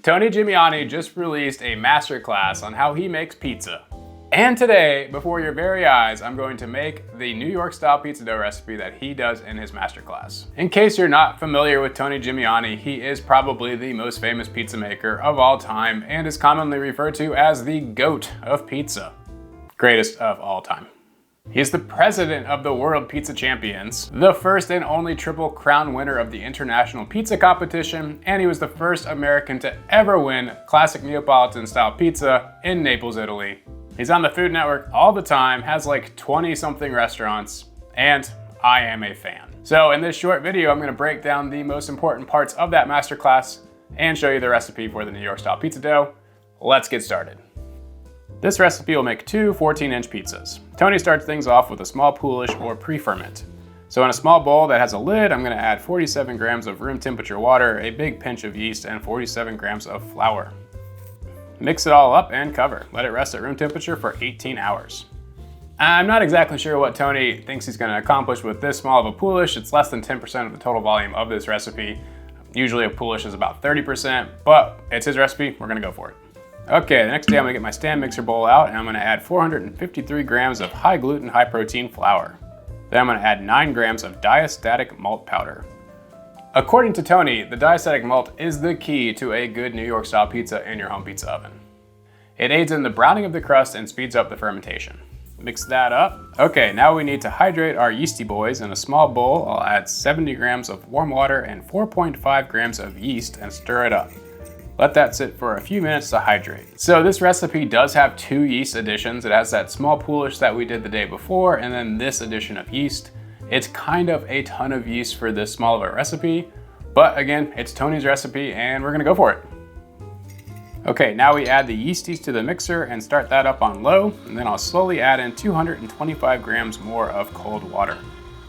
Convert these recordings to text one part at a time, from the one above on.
Tony Gimiani just released a masterclass on how he makes pizza. And today, before your very eyes, I'm going to make the New York style pizza dough recipe that he does in his masterclass. In case you're not familiar with Tony Gimiani, he is probably the most famous pizza maker of all time and is commonly referred to as the GOAT of pizza. Greatest of all time. He's the president of the World Pizza Champions, the first and only Triple Crown winner of the International Pizza Competition, and he was the first American to ever win classic Neapolitan style pizza in Naples, Italy. He's on the Food Network all the time, has like 20 something restaurants, and I am a fan. So in this short video, I'm gonna break down the most important parts of that masterclass and show you the recipe for the New York style pizza dough. Let's get started. This recipe will make two 14-inch pizzas. Tony starts things off with a small poolish or pre-ferment. So in a small bowl that has a lid, I'm gonna add 47 grams of room temperature water, a big pinch of yeast, and 47 grams of flour. Mix it all up and cover. Let it rest at room temperature for 18 hours. I'm not exactly sure what Tony thinks he's gonna accomplish with this small of a poolish. It's less than 10% of the total volume of this recipe. Usually a poolish is about 30%, but it's his recipe, we're gonna go for it. Okay, the next day I'm gonna get my stand mixer bowl out and I'm gonna add 453 grams of high gluten, high protein flour. Then I'm gonna add 9 grams of diastatic malt powder. According to Tony, the diastatic malt is the key to a good New York style pizza in your home pizza oven. It aids in the browning of the crust and speeds up the fermentation. Mix that up. Okay, now we need to hydrate our yeasty boys. In a small bowl, I'll add 70 grams of warm water and 4.5 grams of yeast and stir it up. Let that sit for a few minutes to hydrate. So this recipe does have 2 yeast additions. It has that small poolish that we did the day before, and then this addition of yeast. It's kind of a ton of yeast for this small of a recipe, but again, it's Tony's recipe and we're gonna go for it. Okay, now we add the yeasties to the mixer and start that up on low, and then I'll slowly add in 225 grams more of cold water.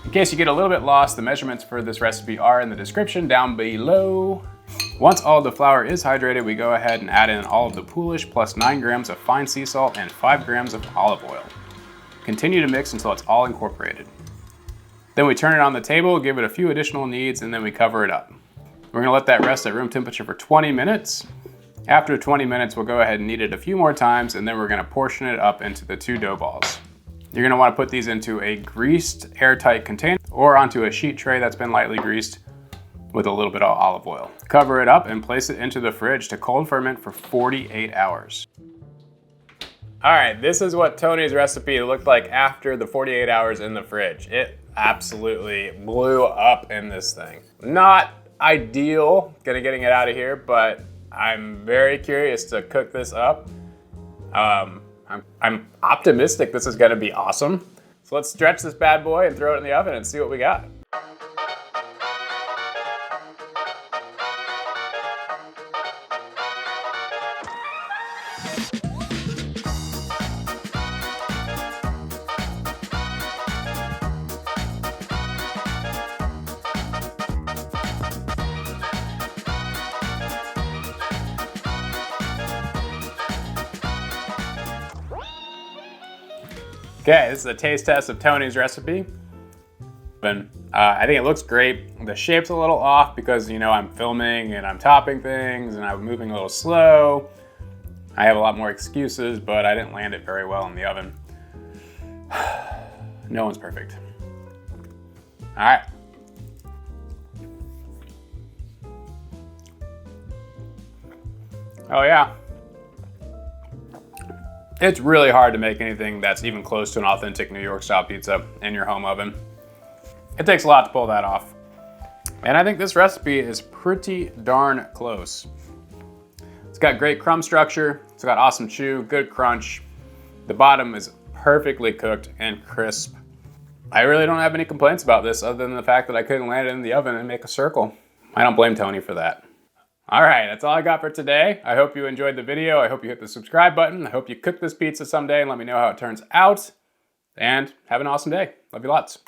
In case you get a little bit lost, the measurements for this recipe are in the description down below. Once all the flour is hydrated, we go ahead and add in all of the poolish plus 9 grams of fine sea salt and 5 grams of olive oil. Continue to mix until it's all incorporated. Then we turn it on the table, give it a few additional kneads, and then we cover it up. We're gonna let that rest at room temperature for 20 minutes. After 20 minutes, we'll go ahead and knead it a few more times, and then we're gonna portion it up into the 2 dough balls. You're gonna wanna put these into a greased, airtight container or onto a sheet tray that's been lightly greased with a little bit of olive oil. Cover it up and place it into the fridge to cold ferment for 48 hours. All right, this is what Tony's recipe looked like after the 48 hours in the fridge. It absolutely blew up in this thing. Not ideal getting it out of here, but I'm very curious to cook this up. I'm optimistic this is gonna be awesome. So let's stretch this bad boy and throw it in the oven and see what we got. Okay, this is a taste test of Tony's recipe. I think it looks great. The shape's a little off because, you know, I'm filming and I'm topping things and I'm moving a little slow. I have a lot more excuses, but I didn't land it very well in the oven. No one's perfect. All right. Oh yeah. It's really hard to make anything that's even close to an authentic New York style pizza in your home oven. It takes a lot to pull that off. And I think this recipe is pretty darn close. It's got great crumb structure. It's got awesome chew, good crunch. The bottom is perfectly cooked and crisp. I really don't have any complaints about this other than the fact that I couldn't land it in the oven and make a circle. I don't blame Tony for that. All right, that's all I got for today. I hope you enjoyed the video. I hope you hit the subscribe button. I hope you cook this pizza someday and let me know how it turns out. And have an awesome day. Love you lots.